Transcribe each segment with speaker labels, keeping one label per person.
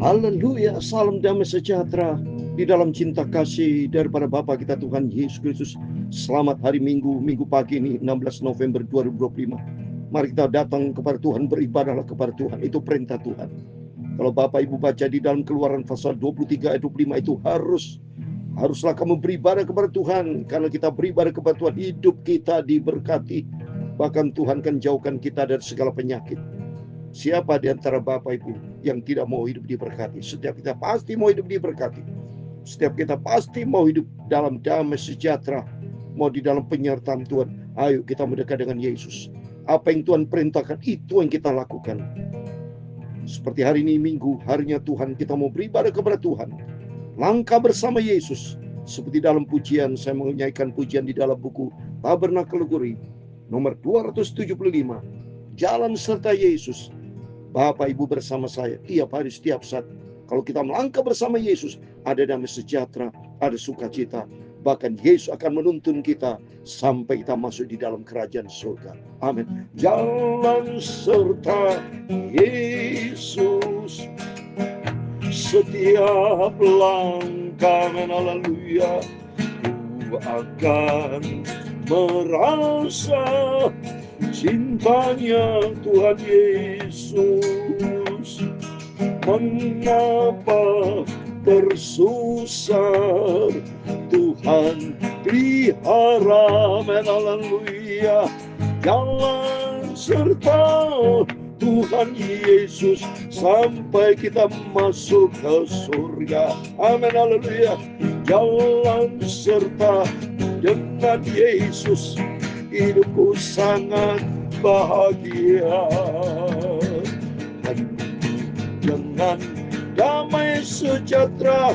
Speaker 1: Haleluya, salam damai sejahtera di dalam cinta kasih daripada Bapa kita Tuhan Yesus Kristus. Selamat hari Minggu, Minggu pagi ini 16 November 2025. Mari kita datang kepada Tuhan, beribadahlah kepada Tuhan. Itu perintah Tuhan. Kalau Bapak Ibu baca di dalam Keluaran pasal 23 ayat 25 itu haruslah kamu beribadah kepada Tuhan. Karena kita beribadah kepada Tuhan, hidup kita diberkati. Bahkan Tuhan akan jauhkan kita dari segala penyakit. Siapa di antara Bapak Ibu yang tidak mau hidup diberkati? Setiap kita pasti mau hidup diberkati. Setiap kita pasti mau hidup dalam damai sejahtera, mau di dalam penyertaan Tuhan. Ayo kita mendekat dengan Yesus. Apa yang Tuhan perintahkan, itu yang kita lakukan. Seperti hari ini Minggu, harinya Tuhan, kita mau beribadah kepada Tuhan. Langkah bersama Yesus. Seperti dalam pujian, saya menyanyikan pujian di dalam buku Tabernakel Guri, nomor 275. Jalan serta Yesus. Bapak Ibu bersama saya tiap hari setiap saat. Kalau kita melangkah bersama Yesus, ada damai sejahtera, ada sukacita. Bahkan Yesus akan menuntun kita sampai kita masuk di dalam kerajaan surga. Amin. Jalan serta Yesus, setiap langkah, haleluya, ku akan merasa cintanya Tuhan Yesus. Mengapa tersusah, Tuhan pelihara, haleluya. Jalan serta Tuhan Yesus sampai kita masuk ke surga. Amin, haleluya. Jalan serta dengan Yesus, hidupku sangat bahagia. Dengan damai sejahtera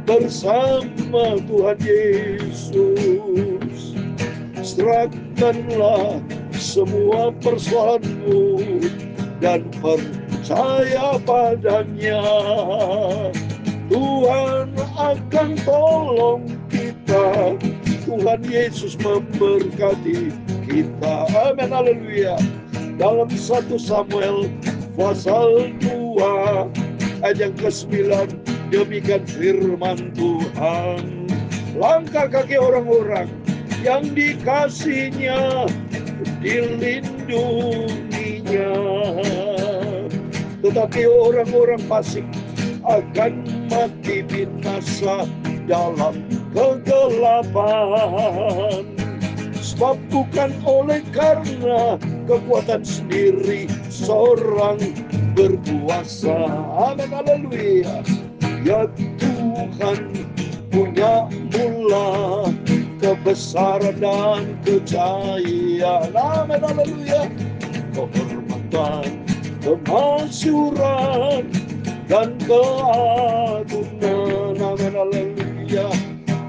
Speaker 1: bersama Tuhan Yesus. Serahkanlah semua persoalanmu dan percaya padanya. Tuhan akan tolong kita. Tuhan Yesus memberkati kita. Amin, haleluya. Dalam 1 Samuel pasal 2 ayat yang ke-9, demikian firman Tuhan. Langkah kaki orang-orang yang dikasihinya, dilindunginya. Tetapi orang-orang fasik akan mati binasa dalam kegelapan. Sebab bukan oleh karena kekuatan sendiri seorang berkuasa. Amin, haleluya. Ya Tuhan punya mula kebesaran dan kejayaan. Amin, haleluya. Kehormatan, kemasyuran dan keagungan. Amin, haleluya.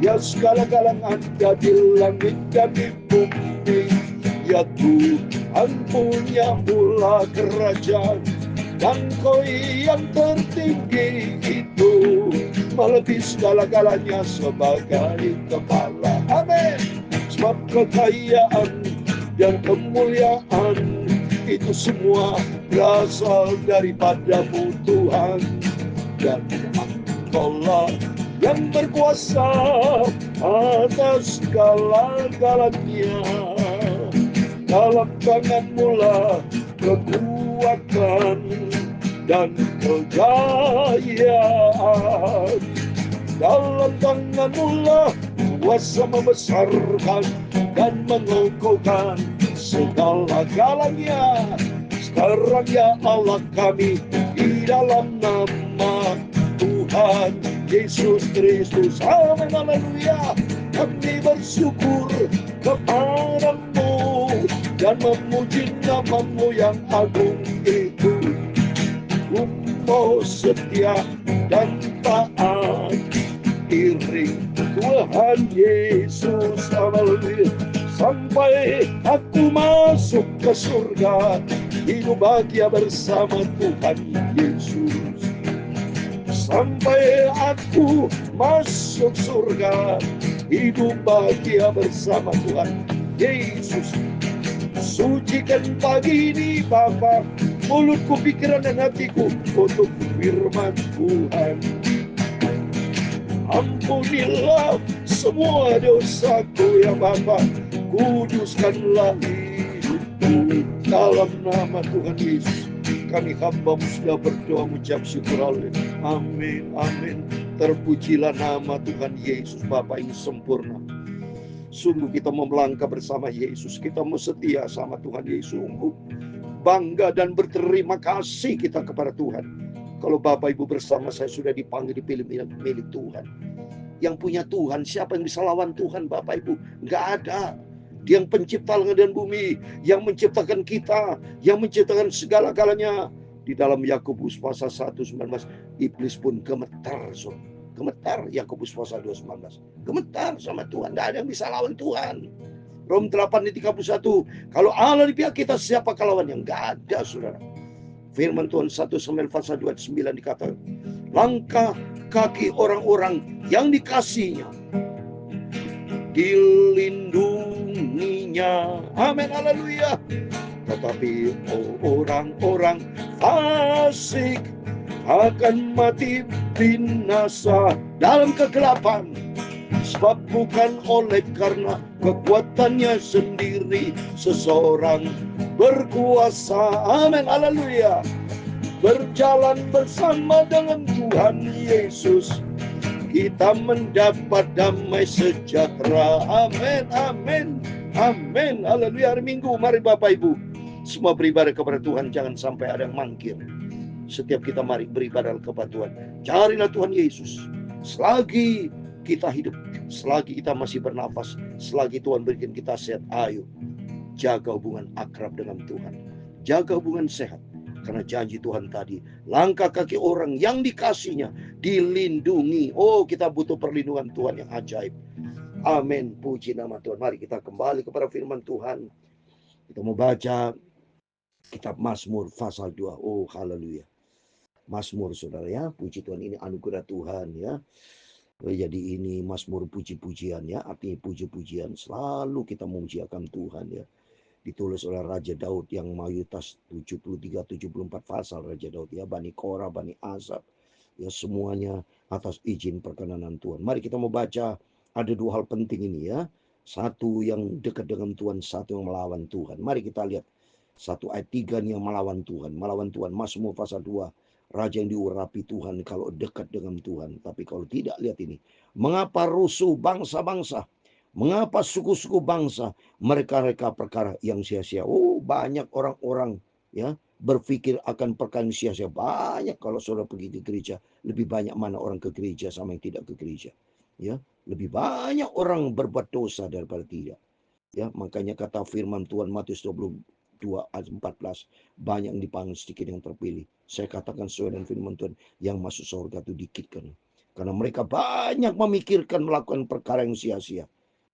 Speaker 1: Ya segala-galanya ada di langit dan di bumi. Ya Tuhan punya mula kerajaan, dan Kau yang tertinggi itu melebihi segala-galanya sebagai kepala. Amin. Sebab kekayaan dan kemuliaan itu semua berasal daripada-Mu Tuhan. Dan Engkau-lah yang berkuasa atas segala-galanya. Dalam tangan-Mu lah kekuatan dan kejayaan. Dalam tangan-Mu lah kuasa membesarkan dan mengokohkan segala-galanya. Sekarang ya Allah kami, di dalam nama Tuhan Yesus Kristus, amin, haleluya, kami bersyukur kepadamu dan memuji nama-Mu yang agung itu. Engkau setia dan taat, iring Tuhan Yesus, haleluya. Sampai aku masuk ke surga, hidup bahagia bersama Tuhan Yesus. Sampai aku masuk surga, hidup bahagia bersama Tuhan Yesus. Sucikan pagi ini Bapa mulutku, pikiran dan hatiku untuk firman Tuhan. Ampunilah semua dosaku ya Bapa, kuduskanlah hidupku. Dalam nama Tuhan Yesus kami hamba sudah berdoa mengucap syukur. Amin, amin. Terpujilah nama Tuhan Yesus. Bapa ini sempurna. Sungguh kita mau melangkah bersama Yesus, kita mau setia sama Tuhan Yesus. Sungguh bangga dan berterima kasih kita kepada Tuhan. Kalau Bapak Ibu bersama saya sudah dipanggil, dipilih milik Tuhan. Yang punya Tuhan, siapa yang bisa lawan Tuhan Bapak Ibu? Nggak ada. Dia yang pencipta langit dan bumi, yang menciptakan kita, yang menciptakan segala-galanya. Di dalam Yakobus pasal 1:19, iblis pun gemetar. Gemetar, Yakobus pasal 2:19. Gemetar sama Tuhan, nggak ada yang bisa lawan Tuhan. Rom 8:31, kalau Allah di pihak kita, siapa lawannya? Nggak ada, saudara. Firman Tuhan 1 Samuel pasal 29 dikatakan, langkah kaki orang-orang yang dikasihinya, dilindunginya. Amin, haleluya. Tetapi orang-orang fasik akan mati binasa dalam kegelapan, sebab bukan oleh karena kekuatannya sendiri seseorang berkuasa. Amin, haleluya. Berjalan bersama dengan Tuhan Yesus, kita mendapat damai sejahtera. Amin, amin, amin, haleluya. Hari Minggu, mari Bapak Ibu semua beribadah kepada Tuhan. Jangan sampai ada yang mangkir. Setiap kita mari beribadah kepada Tuhan. Carilah Tuhan Yesus selagi kita hidup, selagi kita masih bernafas, selagi Tuhan berikan kita sehat. Ayo jaga hubungan akrab dengan Tuhan, jaga hubungan sehat. Karena janji Tuhan tadi, langkah kaki orang yang dikasihnya dilindungi. Oh, kita butuh perlindungan Tuhan yang ajaib. Amin, puji nama Tuhan. Mari kita kembali kepada firman Tuhan. Kita mau baca kitab Mazmur pasal 2. Oh, haleluya. Mazmur, saudara ya, puji Tuhan, ini anugerah Tuhan ya. Jadi ini Mazmur puji-pujian ya, artinya puji-pujian. Selalu kita memujiakan Tuhan ya. Ditulis oleh Raja Daud yang mayoritas 73-74 pasal Raja Daud ya, Bani Korah, Bani Asaf ya, semuanya atas izin perkenanan Tuhan. Mari kita mau baca, ada dua hal penting ini ya. Satu yang dekat dengan Tuhan, satu yang melawan Tuhan. Mari kita lihat satu ayat 3 yang melawan Tuhan. Melawan Tuhan, Mazmur pasal 2. Raja yang diurapi Tuhan kalau dekat dengan Tuhan. Tapi kalau tidak, lihat ini. Mengapa rusuh bangsa-bangsa? Mengapa suku-suku bangsa mereka perkara yang sia-sia? Oh, banyak orang-orang ya berpikir akan perkara yang sia-sia. Banyak kalau saudara pergi ke gereja, lebih banyak mana orang ke gereja sama yang tidak ke gereja. Ya, lebih banyak orang berbuat dosa daripada tidak. Ya, makanya kata firman Tuhan Matius 22 ayat 14, banyak yang dipanggil, sedikit yang terpilih. Saya katakan sesuai dengan firman Tuhan, yang masuk surga itu dikit kan. Karena mereka banyak memikirkan melakukan perkara yang sia-sia.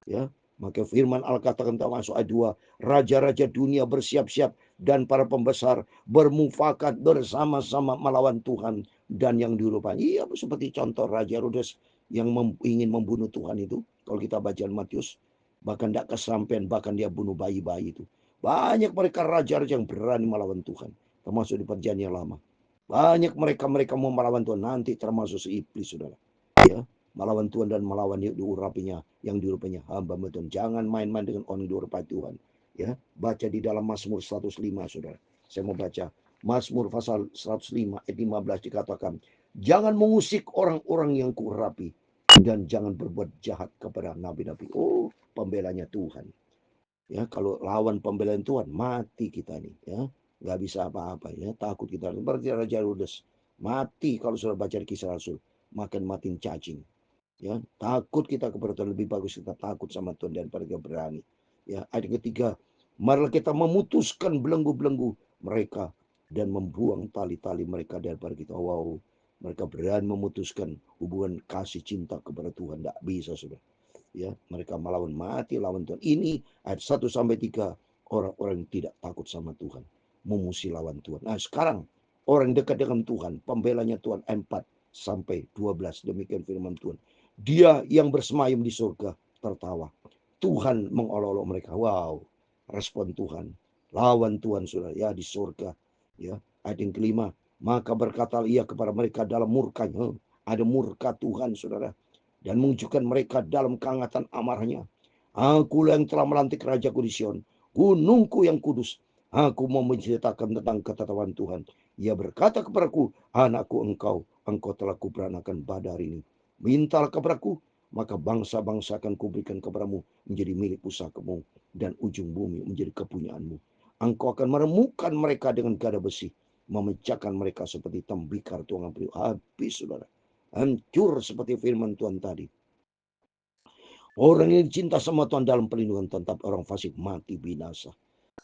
Speaker 1: Ya, maka firman Allah katakan masuk ayat 2, raja-raja dunia bersiap-siap dan para pembesar bermufakat bersama-sama melawan Tuhan dan yang dirupakan. Iya, seperti contoh Raja Herodes yang ingin membunuh Tuhan itu. Kalau kita baca Matius, bahkan tidak kesampaian, bahkan dia bunuh bayi-bayi itu. Banyak mereka raja-raja yang berani melawan Tuhan, termasuk di perjanjian lama. Banyak mereka mau melawan Tuhan, nanti termasuk si iblis, saudara. Ya, melawan Tuhan dan melawan diurapinya, yang diurapinya hamba Tuhan. Jangan main-main dengan orang diurapi Tuhan. Ya, baca di dalam Mazmur 105, saudara. Saya mau baca Mazmur pasal 105 ayat 15 dikatakan, jangan mengusik orang-orang yang kuurapi dan jangan berbuat jahat kepada nabi-nabi. Oh, pembelanya Tuhan. Ya, kalau lawan pembelaan Tuhan, mati kita nih. Ya, nggak bisa apa-apa. Ya, takut kita. Seperti Raja Herodes, mati kalau sudah baca Kisah Rasul, makin matiin cacing. Ya, takut kita kepada Tuhan, lebih bagus kita takut sama Tuhan daripada kita berani. Ya, ayat ketiga, marilah kita memutuskan belenggu-belenggu mereka dan membuang tali-tali mereka daripada kita. Wow, mereka berani memutuskan hubungan kasih cinta kepada Tuhan. Tidak bisa, sudah. Ya, mereka melawan, mati lawan Tuhan. Ini ayat 1 sampai 3, orang-orang yang tidak takut sama Tuhan, memusuhi lawan Tuhan. Nah, sekarang orang dekat dengan Tuhan, pembelanya Tuhan, 4 sampai 12, demikian firman Tuhan. Dia yang bersemayam di surga tertawa. Tuhan mengolok-olok mereka. Wow, respon Tuhan. Lawan Tuhan, saudara, ya, di surga. Ya, ayat yang kelima, maka berkatalah ia kepada mereka dalam murkanya. Ada murka Tuhan, saudara, dan menunjukkan mereka dalam kehangatan amarahnya. Akulah yang telah melantik rajaku di Sion, gunungku yang kudus. Aku mau menceritakan tentang ketetapan Tuhan. Ia berkata kepadaku, anakku engkau telah kuberanakan pada hari ini. Mintalah kepadaku, maka bangsa-bangsa akan kuberikan kepadamu menjadi milik pusakamu, dan ujung bumi menjadi kepunyaanmu. Engkau akan meremukkan mereka dengan gada besi, memecahkan mereka seperti tembikar tuangan periuk. Habis, saudara. Hancur seperti firman Tuhan tadi. Orang yang cinta sama Tuhan dalam perlindungan Tuhan, tapi orang fasik mati binasa.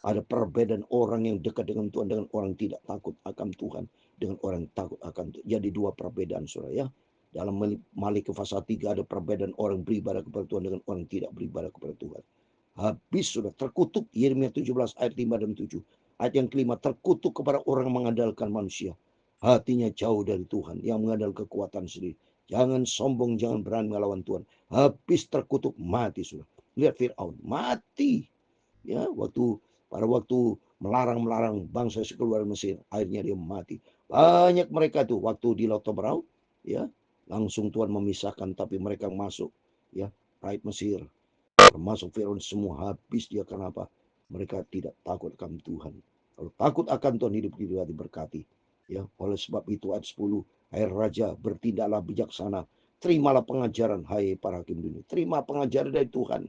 Speaker 1: Ada perbedaan orang yang dekat dengan Tuhan dengan orang yang tidak takut akan Tuhan, dengan orang yang takut akan Tuhan. Jadi dua perbedaan, saudara, ya. Dalam Malikius pasal 3 ada perbedaan orang beribadah kepada Tuhan dengan orang yang tidak beribadah kepada Tuhan. Habis sudah terkutuk. Yeremia 17 ayat 5 dan 7. Ayat yang kelima, terkutuk kepada orang mengandalkan manusia. Hatinya jauh dari Tuhan, yang mengandalkan kekuatan sendiri. Jangan sombong, jangan berani melawan Tuhan. Habis terkutuk, mati sudah. Lihat Fir'aun, mati. Ya, pada waktu melarang bangsa keluar Mesir, akhirnya dia mati. Banyak mereka tuh waktu di Laut Tobrau, ya, langsung Tuhan memisahkan, tapi mereka masuk, ya, rakyat Mesir, termasuk Firaun semua habis dia. Kenapa? Mereka tidak takut akan Tuhan. Kalau takut akan Tuhan, hidup kita diberkati. Ya, oleh sebab itu ayat 10, hai raja, bertindaklah bijaksana, terimalah pengajaran, hai para hakim dunia. Terima pengajaran dari Tuhan.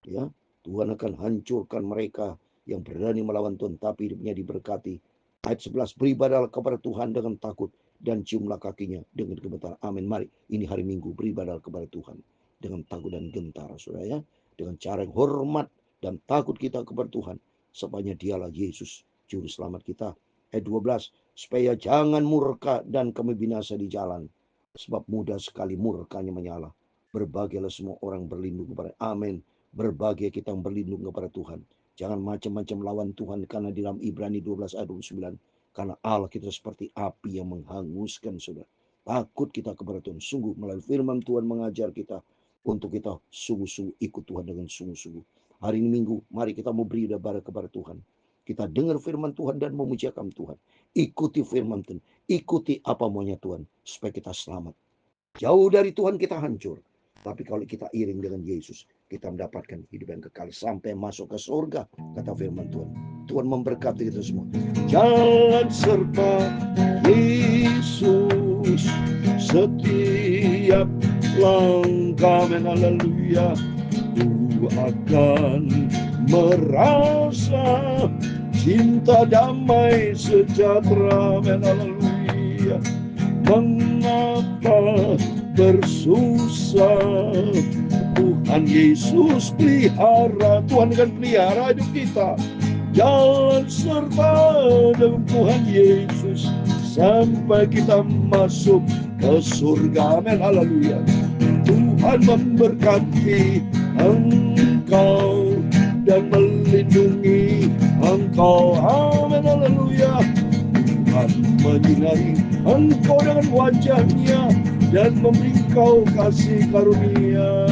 Speaker 1: Ya, Tuhan akan hancurkan mereka yang berani melawan Tuhan, tapi hidupnya diberkati. Ayat 11, beribadahlah kepada Tuhan dengan takut dan ciumlah kakinya dengan gemetar. Amin. Mari, ini hari Minggu, beribadahlah kepada Tuhan dengan takut dan gentar, saudara, ya. Dengan cara yang hormat dan takut kita kepada Tuhan, sebabnya dialah Yesus, juru selamat kita. Ayat 12, supaya jangan murka dan kami binasa di jalan, sebab mudah sekali murkanya menyala. Berbahagialah semua orang berlindung kepada. Amin. Berbahagia kita yang berlindung kepada Tuhan. Jangan macam-macam lawan Tuhan, karena di dalam Ibrani 12 ayat 29, karena Allah kita seperti api yang menghanguskan, saudara. Takut kita kepada Tuhan. Sungguh melalui firman Tuhan mengajar kita untuk kita sungguh-sungguh ikut Tuhan dengan sungguh-sungguh. Hari ini Minggu, mari kita mau beribadah kepada Tuhan. Kita dengar firman Tuhan dan memujiakan Tuhan. Ikuti firman Tuhan. Ikuti apa maunya Tuhan, supaya kita selamat. Jauh dari Tuhan kita hancur. Tapi kalau kita iring dengan Yesus, kita mendapatkan hidup yang kekal sampai masuk ke surga, kata firman Tuhan. Tuhan memberkati kita semua. Jalan serta Yesus setiap langkah, haleluya. Ku akan merasa cinta, damai, sejahtera, haleluya. Mengapa bersusah? Tuhan Yesus pelihara. Tuhan akan pelihara hidup kita. Jalan serta dengan Tuhan Yesus sampai kita masuk ke surga. Amin. Haleluya. Tuhan memberkati engkau dan melindungi engkau. Amin. Haleluya. Tuhan menyinari engkau dengan wajahnya dan memberi kau kasih karunia.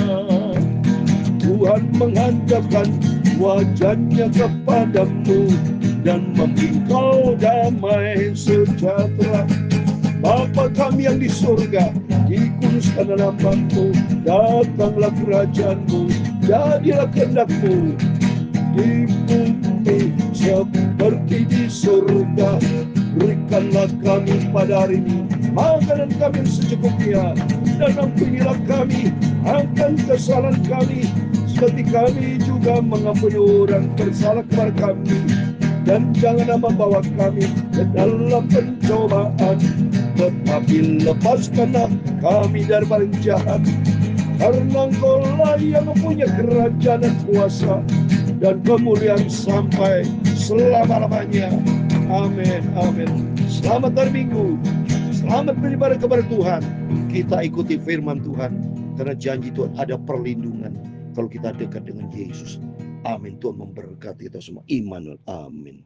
Speaker 1: Tuhan menghadapkan wajahnya kepadamu dan memberi kau damai sejahtera. Bapa kami yang di surga, dikuduskan namamu, datanglah kerajaanmu, jadilah kehendakmu di bumi seperti di surga. Berikanlah kami pada hari ini makanan kami yang secukupnya, dan ampunilah kami akan kesalahan kami, seperti kami juga mengampuni orang bersalah kepada kami. Dan janganlah membawa kami ke dalam pencobaan, tetapi lepaskanlah kami dari paling jahat. Karena Engkau-lah yang mempunyai kerajaan dan kuasa dan kemuliaan sampai selama-lamanya. Amin. Amin. Selamat hari Minggu. Selamat beribadah kepada Tuhan. Kita ikuti firman Tuhan, karena janji Tuhan ada perlindungan kalau kita dekat dengan Yesus. Amin. Tuhan memberkati kita semua. Immanuel. Amin.